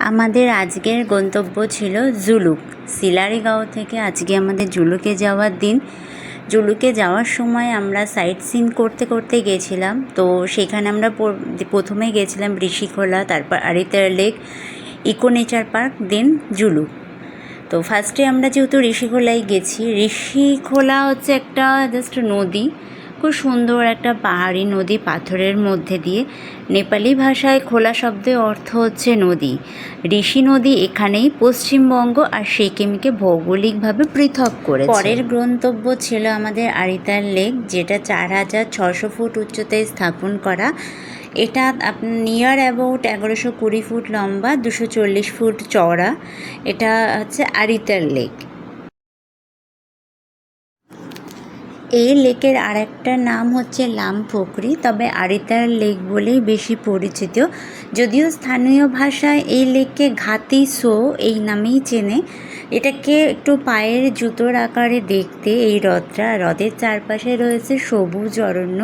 আমাদের আজকের গন্তব্য ছিল জুলুক। সিলারিগাঁও থেকে আজকে আমাদের জুলুকে যাওয়ার দিন। জুলুকে যাওয়ার সময় আমরা সাইট সিন করতে করতে গেছিলাম। তো সেখানে আমরা প্রথমে গেছিলাম ঋষিখোলা, তারপর Aritar lake, eco nature park, then Zuluk. তো ফার্স্টে আমরা যেহেতু ঋষিখোলায় গেছি, ঋষিখোলা হচ্ছে একটা জাস্ট নদী, খুব সুন্দর একটা পাহাড়ি নদী পাথরের মধ্যে দিয়ে। নেপালি ভাষায় খোলা শব্দের অর্থ হচ্ছে নদী। ঋষি নদী এখানেই পশ্চিমবঙ্গ আর সিকিমকে ভৌগোলিকভাবে পৃথক করে। পরের গন্তব্য ছিল আমাদের আরিতার লেক, যেটা 4,600 ফুট উচ্চতায় স্থাপন করা। এটা নিয়ার অ্যাবাউট 1120 ফুট লম্বা, 240 ফুট চওড়া। এটা হচ্ছে আরিতার লেক। এই লেকের আরেকটা নাম হচ্ছে লামফোকরি, তবে আরিতার লেক বলেই বেশি পরিচিত। যদিও স্থানীয় ভাষায় এই লেককে ঘাতি সো এই নামেই চেনে। এটাকে একটু পায়ের জুতোর আকারে দেখতে এই হ্রদের চারপাশে রয়েছে সবুজ অরণ্য,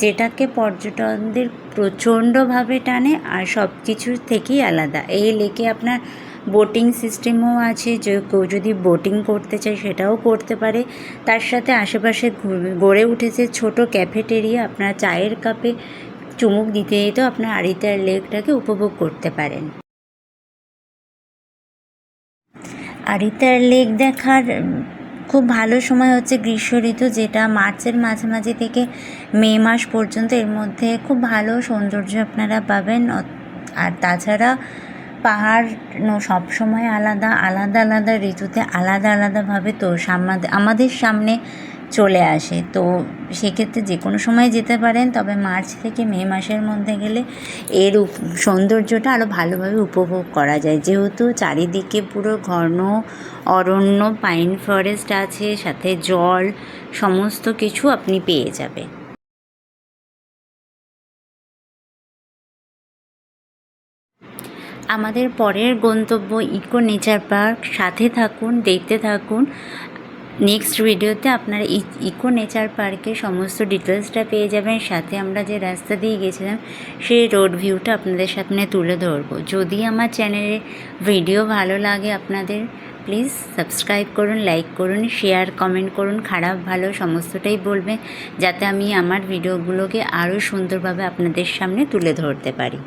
যেটাকে পর্যটকদের প্রচণ্ডভাবে টানে আর সব কিছুর থেকেই আলাদা। এই লেকে আপনার বোটিং সিস্টেমও আছে, যে কেউ যদি বোটিং করতে চায় সেটাও করতে পারে। তার সাথে আশেপাশে গড়ে উঠেছে ছোট ক্যাফেটেরিয়া, আপনার চায়ের কাপে চুমুক দিতে দিতেও আপনার আরিতার লেকটাকে উপভোগ করতে পারেন। আরিতার লেক দেখার খুব ভালো সময় হচ্ছে গ্রীষ্ম ঋতু, যেটা মার্চের মাঝামাঝি থেকে মে মাস পর্যন্ত। এর মধ্যে খুব ভালো সৌন্দর্য আপনারা পাবেন। আর তাছাড়া পাহাড় সব সময় আলাদা আলাদা ঋতুতে আলাদা আলাদাভাবে তো আমাদের সামনে চলে আসে। তো সেক্ষেত্রে যে কোনো সময় যেতে পারেন, তবে মার্চ থেকে মে মাসের মধ্যে গেলে এর সৌন্দর্যটা আরও ভালোভাবে উপভোগ করা যায়, যেহেতু চারিদিকে পুরো ঘন অরণ্য, পাইন ফরেস্ট আছে, সাথে জল, সমস্ত কিছু আপনি পেয়ে যাবেন। আমাদের পরের গন্তব্য ইকো নেচার পার্ক। সাথে থাকুন, দেখতে থাকুন। নেক্সট ভিডিওতে আপনারা ইকো নেচার পার্কের সমস্ত ডিটেলসটা পেয়ে যাবেন। সাথে আমরা যে রাস্তা দিয়ে গেছিলাম সেই রোড ভিউটা আপনাদের সামনে তুলে ধরবো। যদি আমার চ্যানেলে ভিডিও ভালো লাগে আপনাদের, প্লিজ সাবস্ক্রাইব করুন, লাইক করুন, শেয়ার, কমেন্ট করুন। খারাপ ভালো সমস্তটাই বলবেন, যাতে আমি আমার ভিডিওগুলোকে আরও সুন্দরভাবে আপনাদের সামনে তুলে ধরতে পারি।